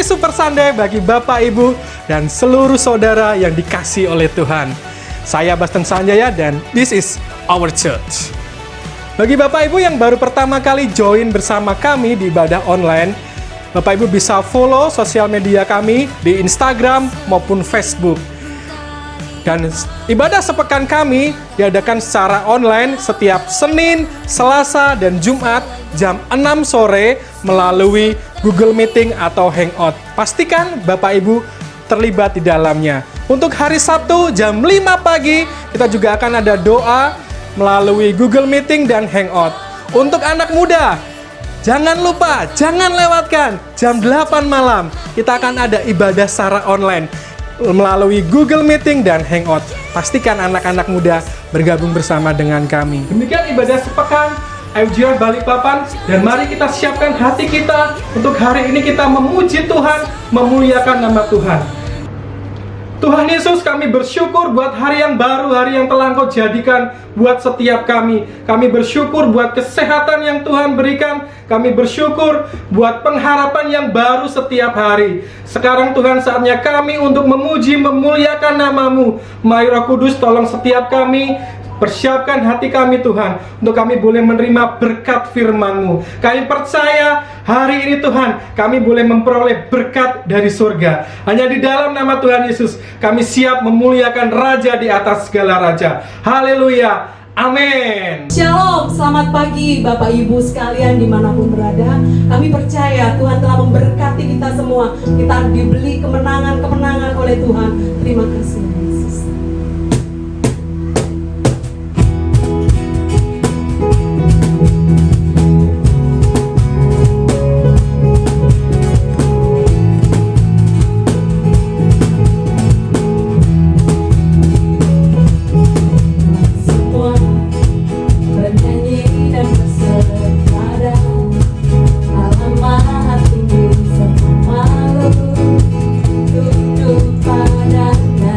Super Sunday bagi Bapak, Ibu, dan seluruh saudara yang dikasihi oleh Tuhan. Saya Basten Sanjaya dan this is our church. Bagi Bapak Ibu yang baru pertama kali join bersama kami di ibadah online, Bapak Ibu bisa follow sosial media kami di Instagram maupun Facebook. Dan ibadah sepekan kami diadakan secara online setiap Senin, Selasa, dan Jumat jam 6 sore melalui Google Meeting atau Hangout. Pastikan Bapak Ibu terlibat di dalamnya. Untuk hari Sabtu jam 5 pagi, kita juga akan ada doa melalui Google Meeting dan Hangout. Untuk anak muda, jangan lupa, jangan lewatkan jam 8 malam. Kita akan ada ibadah secara online melalui Google Meeting dan Hangout. Pastikan anak-anak muda bergabung bersama dengan kami. Demikian ibadah sepekan IFGR Balikpapan, dan mari kita siapkan hati kita untuk hari ini kita memuji Tuhan, memuliakan nama Tuhan. Tuhan Yesus, kami bersyukur buat hari yang baru, hari yang telah Engkau jadikan buat setiap kami. Kami bersyukur buat kesehatan yang Tuhan berikan. Kami bersyukur buat pengharapan yang baru setiap hari. Sekarang Tuhan, saatnya kami untuk memuji, memuliakan nama-Mu. Mari Roh Kudus tolong setiap kami, persiapkan hati kami Tuhan, untuk kami boleh menerima berkat firman-Mu. Kami percaya hari ini Tuhan, kami boleh memperoleh berkat dari surga. Hanya di dalam nama Tuhan Yesus, kami siap memuliakan Raja di atas segala Raja. Haleluya, amin. Shalom, selamat pagi Bapak Ibu sekalian dimanapun berada. Kami percaya Tuhan telah memberkati kita semua. Kita diberi kemenangan-kemenangan oleh Tuhan. Terima kasih Yesus. Tunduk padanya.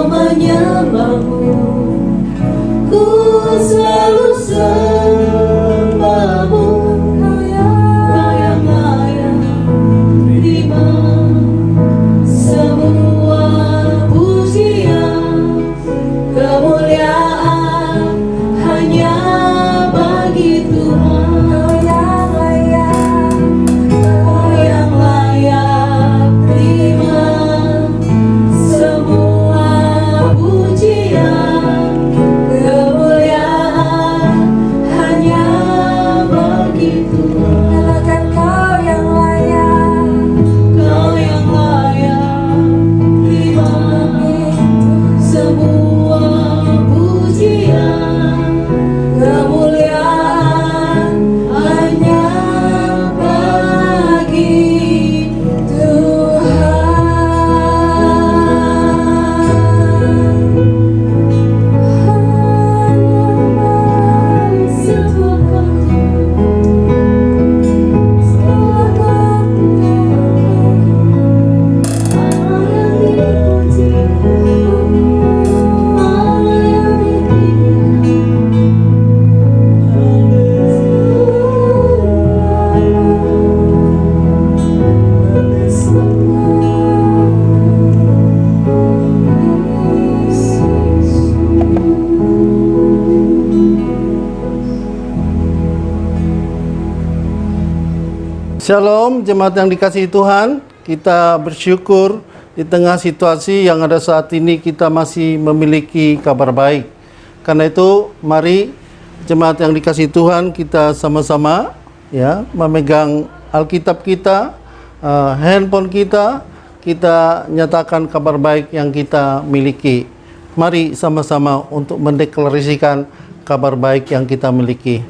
menyembahmu, ku selalu sembahmu. Kau yang layak terima semua pujian, kemuliaan hanya bagi Tuhan. Kau yang layak terima semua pujian, kemuliaan hanya bagi Tuhan. Kau yang layak terima semua pujian, kemuliaan hanya bagi Shalom, jemaat yang dikasihi Tuhan. Kita bersyukur di tengah situasi yang ada saat ini kita masih memiliki kabar baik. Karena itu, mari jemaat yang dikasihi Tuhan, kita sama-sama ya memegang Alkitab kita, handphone kita nyatakan kabar baik yang kita miliki. Mari sama-sama untuk mendeklarasikan kabar baik yang kita miliki.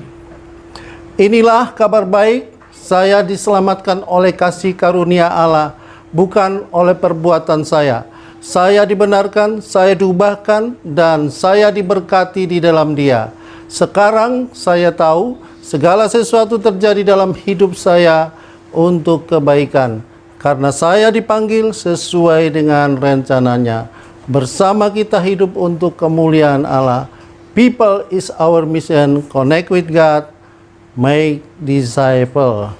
Inilah kabar baik. Saya diselamatkan oleh kasih karunia Allah, bukan oleh perbuatan saya. Saya dibenarkan, saya diubahkan, dan saya diberkati di dalam Dia. Sekarang saya tahu segala sesuatu terjadi dalam hidup saya untuk kebaikan, karena saya dipanggil sesuai dengan rencananya. Bersama kita hidup untuk kemuliaan Allah. People is our mission. Connect with God. Make disciple.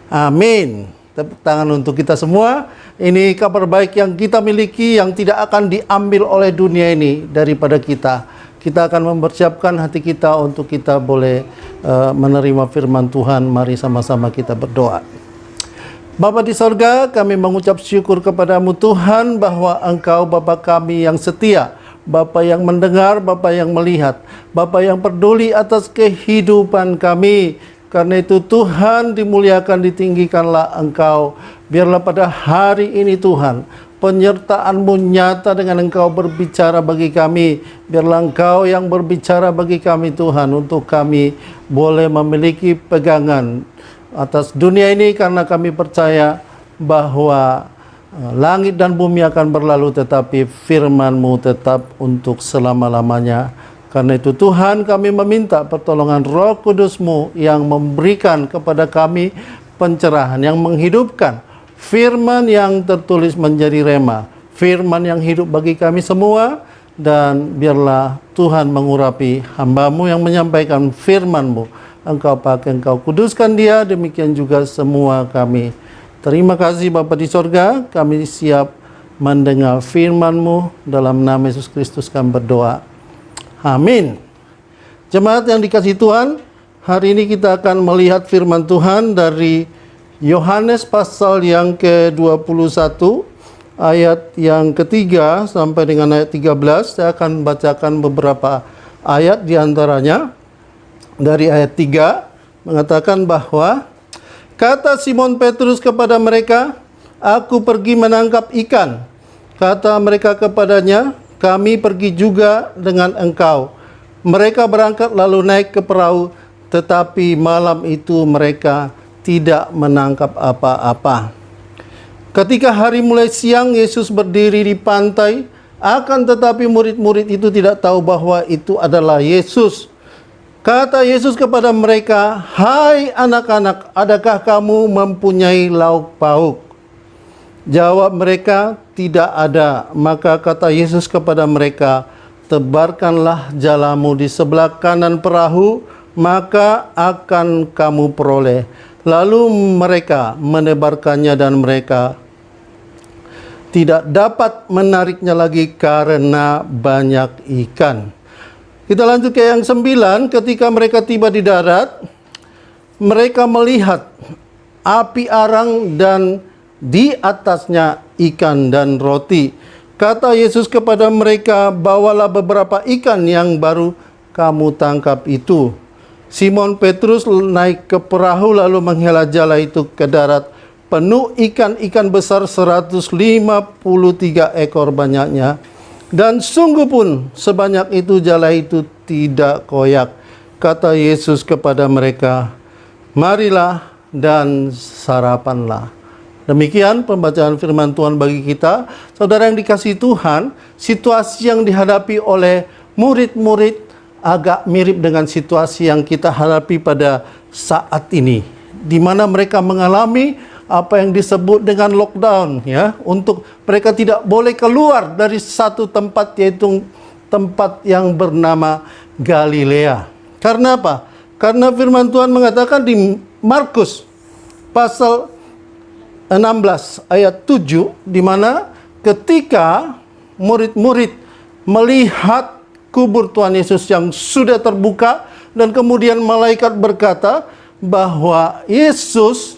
Amin. Tepuk tangan untuk kita semua. Ini kabar baik yang kita miliki, yang tidak akan diambil oleh dunia ini daripada kita. Kita akan mempersiapkan hati kita untuk kita boleh menerima firman Tuhan. Mari sama-sama kita berdoa. Bapa di sorga, kami mengucap syukur kepadamu Tuhan, bahwa Engkau Bapa kami yang setia, Bapa yang mendengar, Bapa yang melihat, Bapa yang peduli atas kehidupan kami. Karena itu Tuhan, dimuliakan, ditinggikanlah Engkau. Biarlah pada hari ini Tuhan, penyertaan-Mu nyata dengan Engkau berbicara bagi kami. Biarlah Engkau yang berbicara bagi kami Tuhan, untuk kami boleh memiliki pegangan atas dunia ini, karena kami percaya bahwa langit dan bumi akan berlalu, tetapi firman-Mu tetap untuk selama-lamanya. Karena itu Tuhan, kami meminta pertolongan Roh Kudus-Mu yang memberikan kepada kami pencerahan, yang menghidupkan firman yang tertulis menjadi rema, firman yang hidup bagi kami semua. Dan biarlah Tuhan mengurapi hamba-Mu yang menyampaikan firman-Mu. Engkau pakai, Engkau kuduskan dia, demikian juga semua kami. Terima kasih Bapa di sorga, kami siap mendengar firman-Mu. Dalam nama Yesus Kristus kami berdoa. Amin. Jemaat yang dikasihi Tuhan, hari ini kita akan melihat firman Tuhan dari Yohanes pasal yang ke-21, ayat yang ketiga sampai dengan ayat 13. Saya akan bacakan beberapa ayat diantaranya. Dari ayat 3 mengatakan bahwa, kata Simon Petrus kepada mereka, "Aku pergi menangkap ikan." Kata mereka kepadanya, "Kami pergi juga dengan engkau." Mereka berangkat lalu naik ke perahu, tetapi malam itu mereka tidak menangkap apa-apa. Ketika hari mulai siang, Yesus berdiri di pantai, akan tetapi murid-murid itu tidak tahu bahwa itu adalah Yesus. Kata Yesus kepada mereka, "Hai anak-anak, adakah kamu mempunyai lauk pauk?" Jawab mereka, tidak ada. Maka kata Yesus kepada mereka, tebarkanlah jalamu di sebelah kanan perahu, maka akan kamu peroleh. Lalu mereka menebarkannya dan mereka tidak dapat menariknya lagi karena banyak ikan. Kita lanjut ke yang 9. Ketika mereka tiba di darat, mereka melihat api arang dan di atasnya ikan dan roti. Kata Yesus kepada mereka, bawalah beberapa ikan yang baru kamu tangkap itu. Simon Petrus naik ke perahu lalu menghela jala itu ke darat, penuh ikan-ikan besar 153 ekor banyaknya. Dan sungguh pun sebanyak itu jala itu tidak koyak. Kata Yesus kepada mereka, marilah dan sarapanlah. Demikian pembacaan firman Tuhan bagi kita. Saudara yang dikasihi Tuhan, situasi yang dihadapi oleh murid-murid agak mirip dengan situasi yang kita hadapi pada saat ini, di mana mereka mengalami apa yang disebut dengan lockdown, ya, untuk mereka tidak boleh keluar dari satu tempat, yaitu tempat yang bernama Galilea. Karena apa? Karena firman Tuhan mengatakan di Markus pasal 16 ayat 7, di mana ketika murid-murid melihat kubur Tuhan Yesus yang sudah terbuka, dan kemudian malaikat berkata bahwa Yesus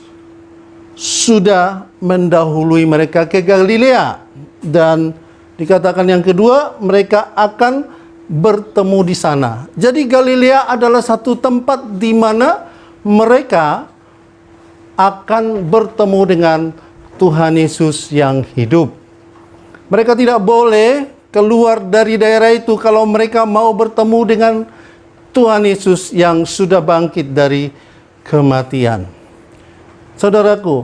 sudah mendahului mereka ke Galilea, dan dikatakan yang kedua mereka akan bertemu di sana. Jadi Galilea adalah satu tempat di mana mereka akan bertemu dengan Tuhan Yesus yang hidup. Mereka tidak boleh keluar dari daerah itu kalau mereka mau bertemu dengan Tuhan Yesus yang sudah bangkit dari kematian. Saudaraku,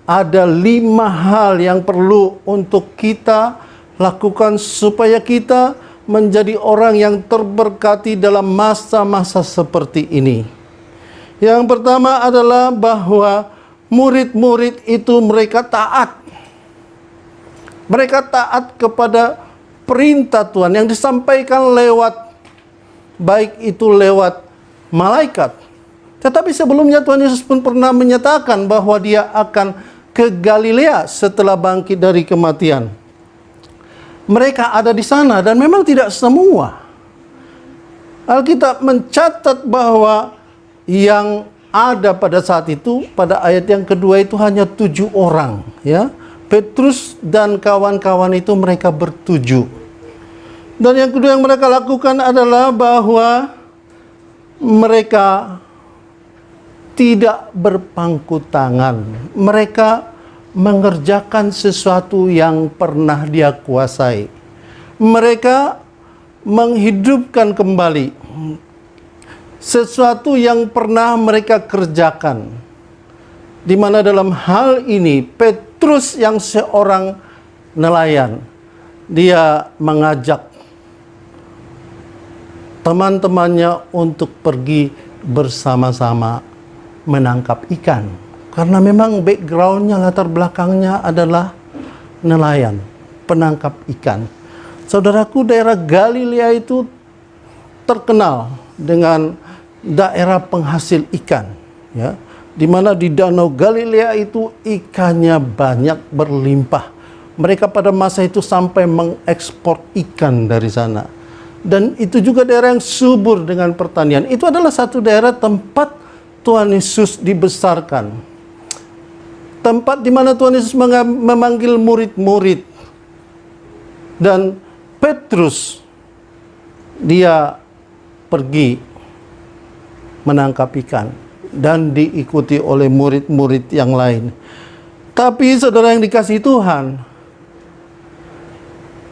ada 5 hal yang perlu untuk kita lakukan supaya kita menjadi orang yang terberkati dalam masa-masa seperti ini. Yang pertama adalah bahwa murid-murid itu mereka taat. Mereka taat kepada perintah Tuhan yang disampaikan lewat, baik itu lewat malaikat. Tetapi sebelumnya Tuhan Yesus pun pernah menyatakan bahwa dia akan ke Galilea setelah bangkit dari kematian. Mereka ada di sana dan memang tidak semua. Alkitab mencatat bahwa yang ada pada saat itu, pada ayat yang kedua itu hanya 7 orang, ya. Petrus dan kawan-kawan itu mereka bertujuh. Dan yang kedua yang mereka lakukan adalah bahwa mereka tidak berpangku tangan. Mereka mengerjakan sesuatu yang pernah dia kuasai. Mereka menghidupkan kembali sesuatu yang pernah mereka kerjakan. Di mana dalam hal ini Petrus yang seorang nelayan, dia mengajak teman-temannya untuk pergi bersama-sama menangkap ikan. Karena memang backgroundnya, latar belakangnya adalah nelayan, penangkap ikan. Saudaraku, daerah Galilea itu terkenal dengan daerah penghasil ikan, ya, di mana di Danau Galilea itu ikannya banyak berlimpah. Mereka pada masa itu sampai mengekspor ikan dari sana. Dan itu juga daerah yang subur dengan pertanian. Itu adalah satu daerah tempat Tuhan Yesus dibesarkan. Tempat di mana Tuhan Yesus memanggil murid-murid. Dan Petrus, dia pergi menangkap ikan dan diikuti oleh murid-murid yang lain. Tapi saudara yang dikasihi Tuhan,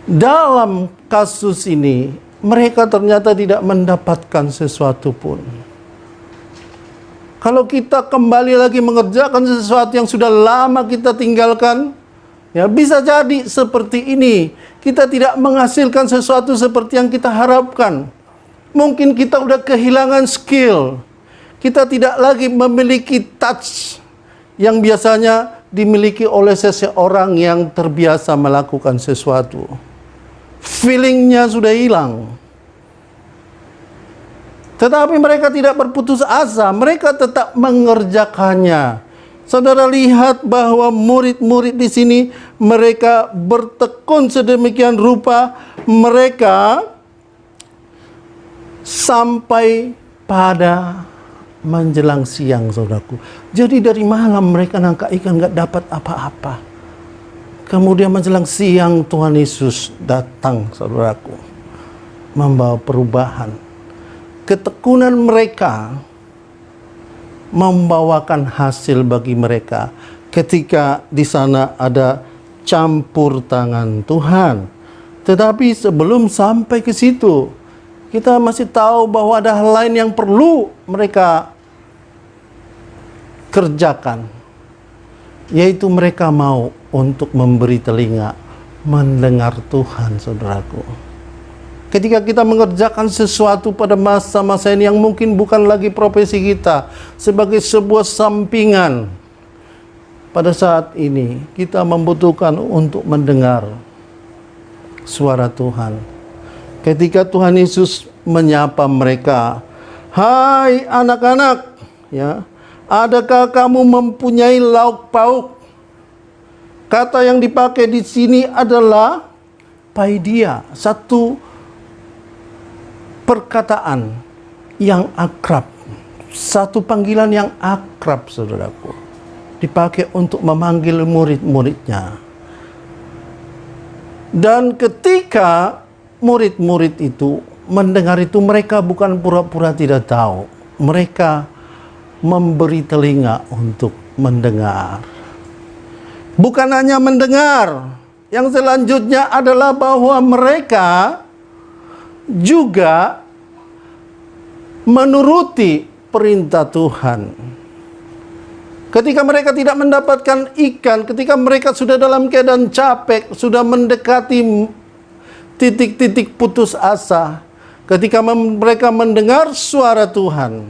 dalam kasus ini mereka ternyata tidak mendapatkan sesuatu pun. Kalau kita kembali lagi mengerjakan sesuatu yang sudah lama kita tinggalkan, ya bisa jadi seperti ini. Kita tidak menghasilkan sesuatu seperti yang kita harapkan. Mungkin kita udah kehilangan skill. Kita tidak lagi memiliki touch yang biasanya dimiliki oleh seseorang yang terbiasa melakukan sesuatu. Feelingnya sudah hilang. Tetapi mereka tidak berputus asa, mereka tetap mengerjakannya. Saudara lihat bahwa murid-murid di sini mereka bertekun sedemikian rupa, mereka sampai pada menjelang siang, saudaraku. Jadi dari malam mereka nangkap ikan nggak dapat apa-apa. Kemudian menjelang siang Tuhan Yesus datang, saudaraku, membawa perubahan. Ketekunan mereka membawakan hasil bagi mereka ketika di sana ada campur tangan Tuhan. Tetapi sebelum sampai ke situ, kita masih tahu bahwa ada hal lain yang perlu mereka kerjakan, yaitu mereka mau untuk memberi telinga mendengar Tuhan, saudaraku. Ketika kita mengerjakan sesuatu pada masa-masa ini yang mungkin bukan lagi profesi kita, sebagai sebuah sampingan, pada saat ini kita membutuhkan untuk mendengar suara Tuhan. Ketika Tuhan Yesus menyapa mereka, "Hai anak-anak, ya, adakah kamu mempunyai lauk pauk?" Kata yang dipakai di sini adalah paidia, satu perkataan yang akrab, satu panggilan yang akrab, saudaraku, dipakai untuk memanggil murid-muridnya. Dan ketika murid-murid itu mendengar itu, mereka bukan pura-pura tidak tahu, mereka memberi telinga untuk mendengar. Bukan hanya mendengar, yang selanjutnya adalah bahwa mereka juga menuruti perintah Tuhan. Ketika mereka tidak mendapatkan ikan, ketika mereka sudah dalam keadaan capek, sudah mendekati titik-titik putus asa, ketika mereka mendengar suara Tuhan,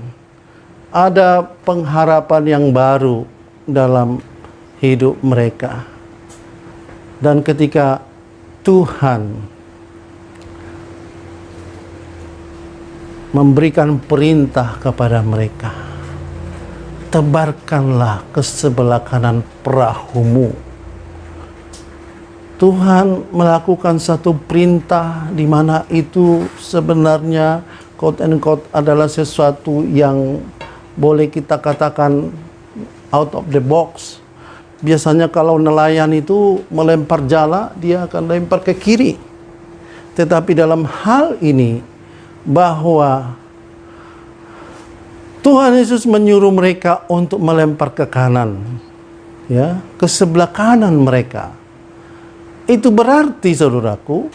ada pengharapan yang baru dalam hidup mereka. Dan ketika Tuhan memberikan perintah kepada mereka, tebarkanlah ke sebelah kanan perahumu. Tuhan melakukan satu perintah di mana itu sebenarnya quote and quote adalah sesuatu yang boleh kita katakan out of the box. Biasanya kalau nelayan itu melempar jala, dia akan lempar ke kiri. Tetapi dalam hal ini, bahwa Tuhan Yesus menyuruh mereka untuk melempar ke kanan, ya, ke sebelah kanan mereka. Itu berarti, saudaraku,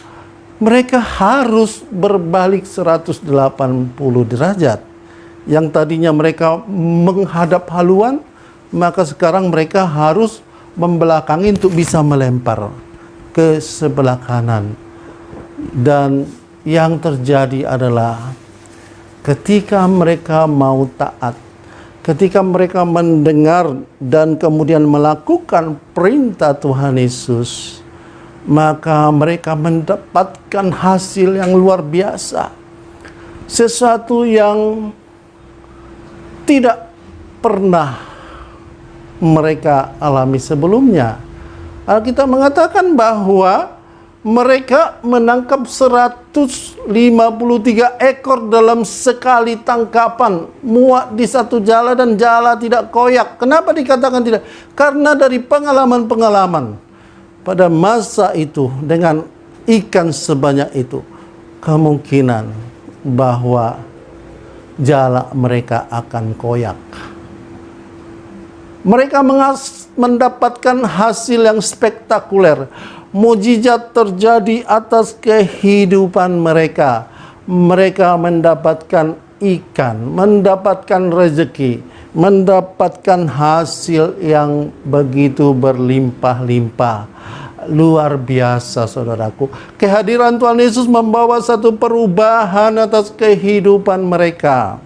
mereka harus berbalik 180 derajat. Yang tadinya mereka menghadap haluan, maka sekarang mereka harus membelakangi untuk bisa melempar ke sebelah kanan. Dan yang terjadi adalah ketika mereka mau taat, ketika mereka mendengar dan kemudian melakukan perintah Tuhan Yesus, maka mereka mendapatkan hasil yang luar biasa. Sesuatu yang tidak pernah mereka alami sebelumnya. Alkitab mengatakan bahwa mereka menangkap 153 ekor dalam sekali tangkapan, muat di satu jala dan jala tidak koyak. Kenapa dikatakan tidak? Karena dari pengalaman-pengalaman pada masa itu dengan ikan sebanyak itu, kemungkinan bahwa jala mereka akan koyak. Mereka mendapatkan hasil yang spektakuler. Mujizat terjadi atas kehidupan mereka. Mereka mendapatkan ikan, mendapatkan rezeki, mendapatkan hasil yang begitu berlimpah-limpah. Luar biasa, saudaraku. Kehadiran Tuhan Yesus membawa satu perubahan atas kehidupan mereka.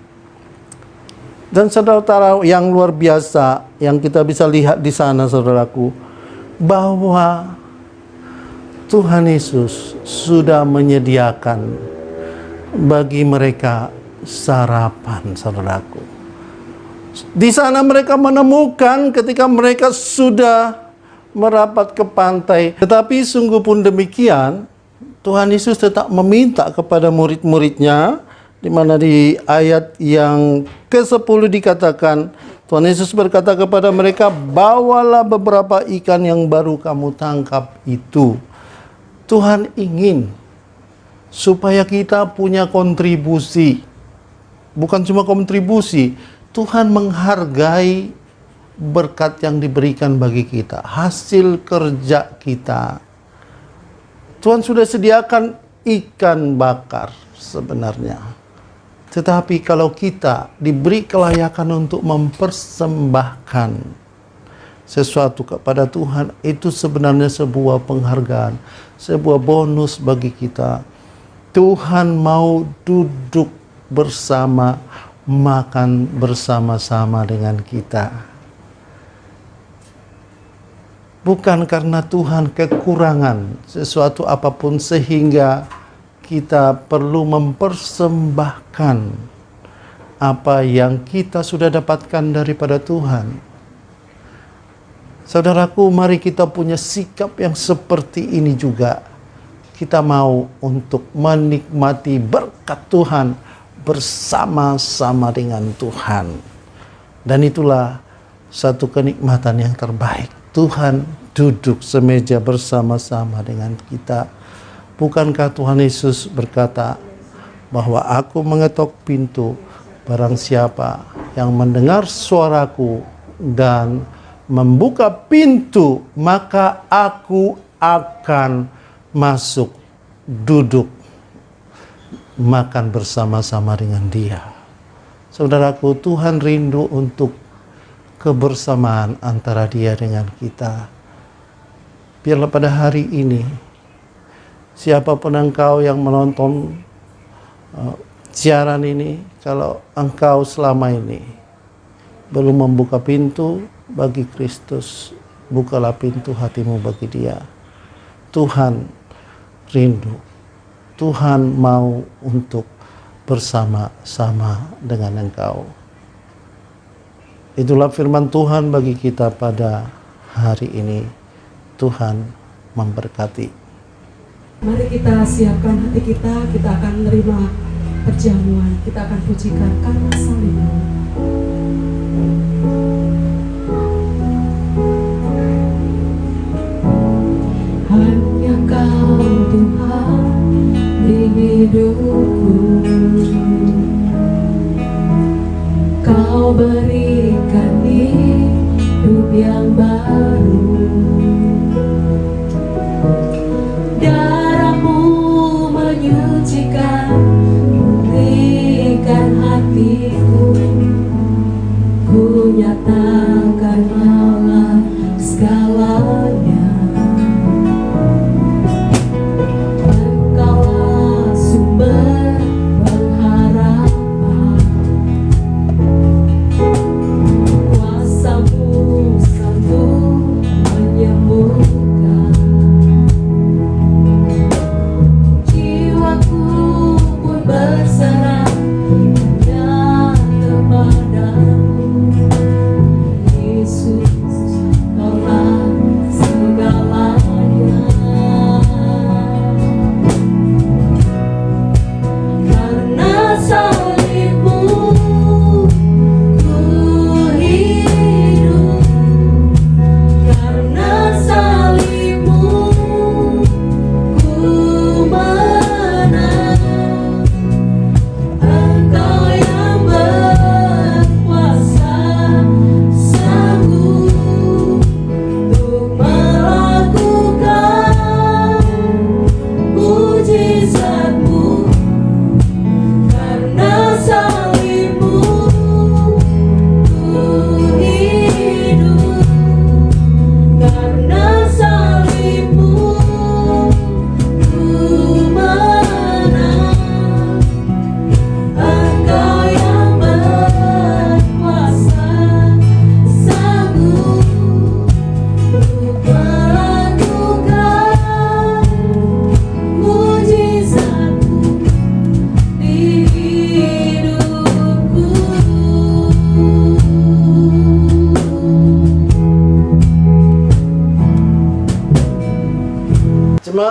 Dan saudara-saudara yang luar biasa yang kita bisa lihat di sana, saudaraku, bahwa Tuhan Yesus sudah menyediakan bagi mereka sarapan, saudaraku. Di sana mereka menemukan ketika mereka sudah merapat ke pantai. Tetapi sungguh pun demikian, Tuhan Yesus tetap meminta kepada murid-muridnya, di mana di ayat yang ke-10 dikatakan, Tuhan Yesus berkata kepada mereka, bawalah beberapa ikan yang baru kamu tangkap itu. Tuhan ingin supaya kita punya kontribusi. Bukan cuma kontribusi, Tuhan menghargai berkat yang diberikan bagi kita, hasil kerja kita. Tuhan sudah sediakan ikan bakar sebenarnya. Tetapi kalau kita diberi kelayakan untuk mempersembahkan sesuatu kepada Tuhan, itu sebenarnya sebuah penghargaan, sebuah bonus bagi kita. Tuhan mau duduk bersama, makan bersama-sama dengan kita. Bukan karena Tuhan kekurangan sesuatu apapun sehingga kita perlu mempersembahkan apa yang kita sudah dapatkan daripada Tuhan. Saudaraku, mari kita punya sikap yang seperti ini juga. Kita mau untuk menikmati berkat Tuhan bersama-sama dengan Tuhan. Dan itulah satu kenikmatan yang terbaik. Tuhan duduk semeja bersama-sama dengan kita. Bukankah Tuhan Yesus berkata bahwa aku mengetok pintu, barang siapa yang mendengar suaraku dan membuka pintu, maka aku akan masuk, duduk, makan bersama-sama dengan dia. Saudaraku, Tuhan rindu untuk kebersamaan antara dia dengan kita. Biarlah pada hari ini, siapapun engkau yang menonton siaran ini, kalau engkau selama ini belum membuka pintu bagi Kristus, bukalah pintu hatimu bagi dia. Tuhan rindu, Tuhan mau untuk bersama-sama dengan engkau. Itulah firman Tuhan bagi kita pada hari ini. Tuhan memberkati. Mari kita siapkan hati kita akan menerima perjamuan. Kita akan pujikan karena salibmu. Hanya Kau Tuhan di hidupku, Kau berikan hidup yang baru. Darah-Mu menyucikan, pulihkan hatiku. Ku nyatakan Kaulah segalanya. Engkaulah sumber pengharapan. Kuasa-Mu sanggup menyembuhkan.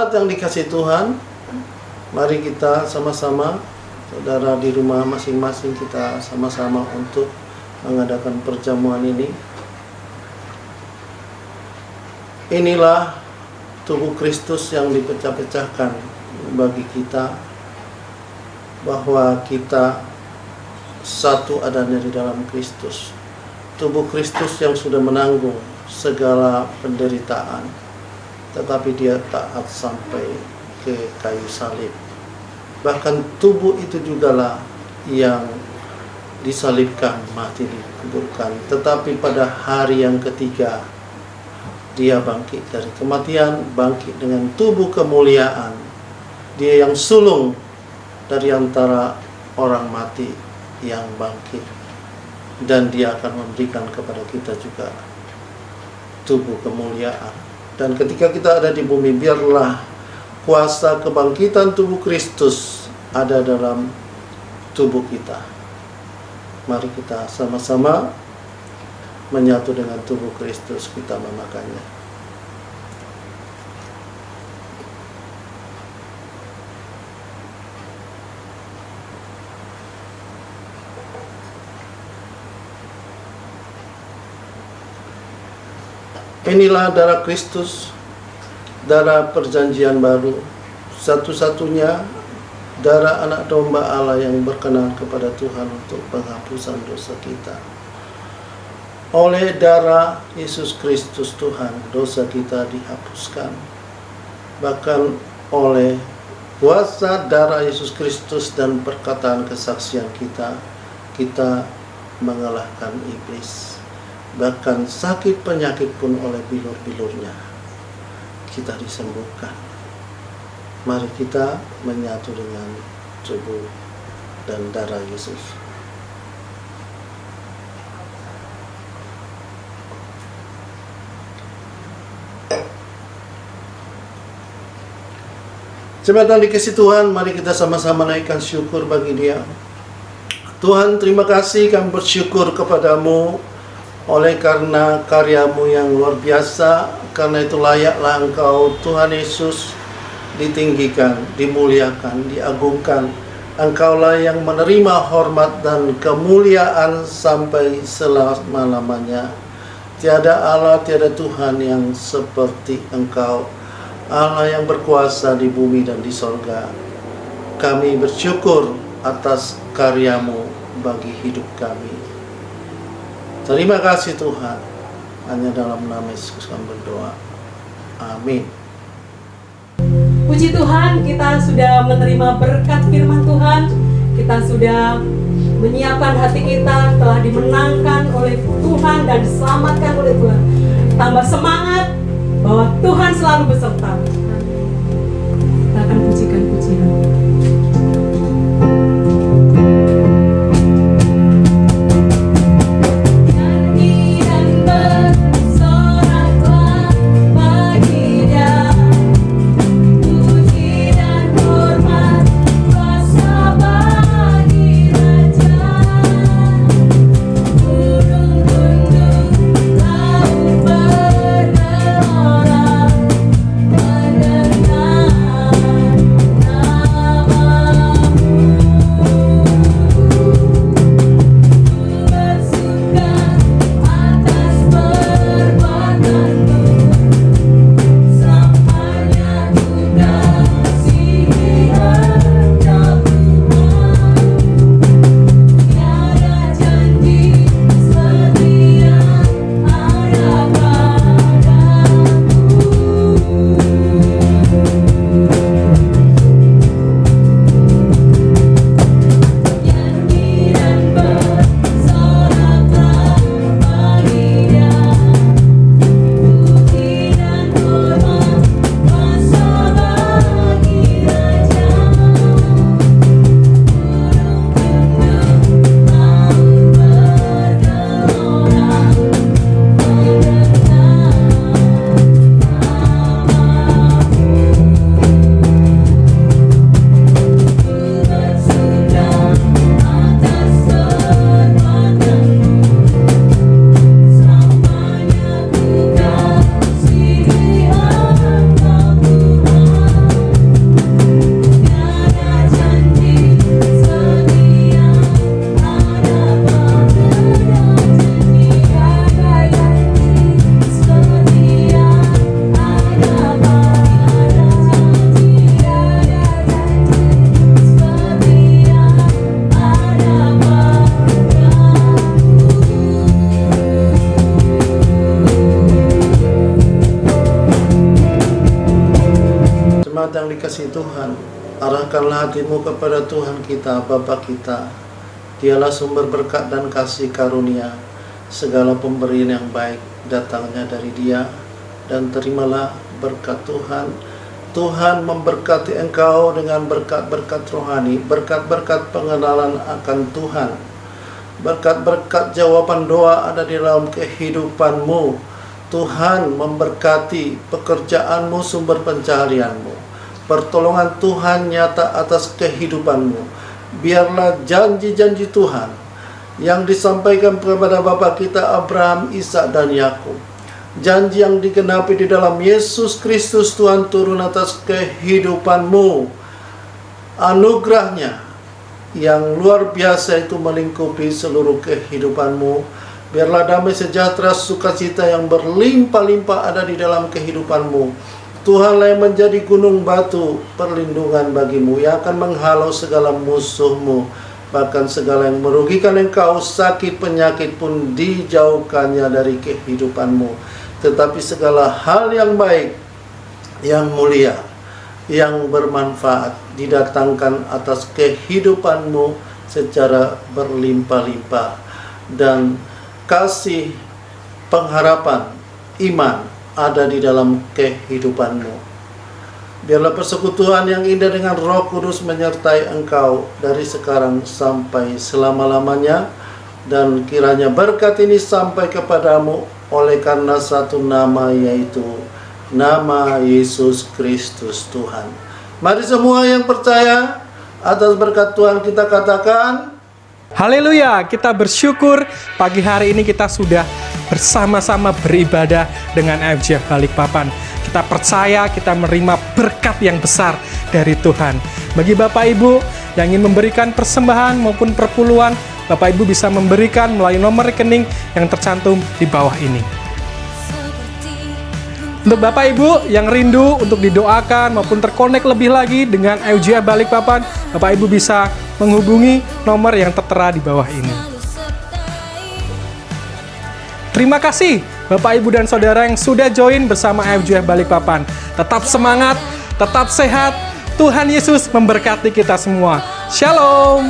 Jemaat yang dikasihi Tuhan, mari kita sama-sama, saudara di rumah masing-masing, kita sama-sama untuk mengadakan perjamuan ini. Inilah tubuh Kristus yang dipecah-pecahkan bagi kita, bahwa kita satu adanya di dalam Kristus. Tubuh Kristus yang sudah menanggung segala penderitaan, tetapi dia taat sampai ke kayu salib. Bahkan tubuh itu jugalah yang disalibkan, mati, dikuburkan. Tetapi pada hari yang ketiga, dia bangkit dari kematian, bangkit dengan tubuh kemuliaan. Dia yang sulung dari antara orang mati yang bangkit. Dan dia akan memberikan kepada kita juga tubuh kemuliaan. Dan ketika kita ada di bumi, biarlah kuasa kebangkitan tubuh Kristus ada dalam tubuh kita. Mari kita sama-sama menyatu dengan tubuh Kristus, kita memakannya. Inilah darah Kristus, darah perjanjian baru, satu-satunya darah anak domba Allah yang berkenan kepada Tuhan untuk penghapusan dosa kita. Oleh darah Yesus Kristus Tuhan, dosa kita dihapuskan. Bahkan oleh kuasa darah Yesus Kristus dan perkataan kesaksian kita, kita mengalahkan iblis. Bahkan sakit penyakit pun oleh bilur-bilurnya kita disembuhkan. Mari kita menyatu dengan tubuh dan darah Yesus. Jemaat yang dikasihi Tuhan, mari kita sama-sama naikkan syukur bagi Dia. Tuhan, terima kasih, kami bersyukur kepadamu oleh karena karyamu yang luar biasa. Karena itu layaklah Engkau, Tuhan Yesus, ditinggikan, dimuliakan, diagungkan. Engkaulah yang menerima hormat dan kemuliaan sampai selama-lamanya. Tiada Allah, tiada Tuhan yang seperti Engkau, Allah yang berkuasa di bumi dan di sorga. Kami bersyukur atas karyamu bagi hidup kami. Terima kasih Tuhan. Hanya dalam nama Yesus kami berdoa. Amin. Puji Tuhan, kita sudah menerima berkat firman Tuhan. Kita sudah menyiapkan hati kita, telah dimenangkan oleh Tuhan dan diselamatkan oleh Tuhan. Tambah semangat bahwa Tuhan selalu beserta. Kita akan pujikan pujian. Mendengar dikasihi Tuhan, arahkanlah hatimu kepada Tuhan kita, Bapa kita. Dialah sumber berkat dan kasih karunia. Segala pemberian yang baik datangnya dari Dia, dan terimalah berkat Tuhan. Tuhan memberkati engkau dengan berkat-berkat rohani, berkat-berkat pengenalan akan Tuhan, berkat-berkat jawaban doa ada di dalam kehidupanmu. Tuhan memberkati pekerjaanmu, sumber pencaharianmu. Pertolongan Tuhan nyata atas kehidupanmu. Biarlah janji-janji Tuhan yang disampaikan kepada Bapa kita Abraham, Ishak dan Yakub, janji yang digenapi di dalam Yesus Kristus Tuhan turun atas kehidupanmu. Anugerahnya yang luar biasa itu melingkupi seluruh kehidupanmu. Biarlah damai sejahtera, sukacita yang berlimpah-limpah ada di dalam kehidupanmu. Tuhanlah yang menjadi gunung batu perlindungan bagimu, yang akan menghalau segala musuhmu. Bahkan segala yang merugikan engkau, sakit penyakit pun dijauhkannya dari kehidupanmu. Tetapi segala hal yang baik, yang mulia, yang bermanfaat didatangkan atas kehidupanmu secara berlimpah-limpah. Dan kasih, pengharapan, iman ada di dalam kehidupanmu. Biarlah persekutuan yang indah dengan Roh Kudus menyertai engkau dari sekarang sampai selama-lamanya. Dan kiranya berkat ini sampai kepadamu oleh karena satu nama, yaitu nama Yesus Kristus Tuhan. Mari semua yang percaya atas berkat Tuhan kita katakan, Haleluya, kita bersyukur pagi hari ini kita sudah bersama-sama beribadah dengan FGF Balikpapan. Kita percaya kita menerima berkat yang besar dari Tuhan. Bagi Bapak Ibu yang ingin memberikan persembahan maupun perpuluhan, Bapak Ibu bisa memberikan melalui nomor rekening yang tercantum di bawah ini. Untuk Bapak Ibu yang rindu untuk didoakan maupun terkonek lebih lagi dengan FGF Balikpapan, Bapak Ibu bisa menghubungi nomor yang tertera di bawah ini. Terima kasih Bapak Ibu dan Saudara yang sudah join bersama FGF Balikpapan. Tetap semangat, tetap sehat. Tuhan Yesus memberkati kita semua. Shalom.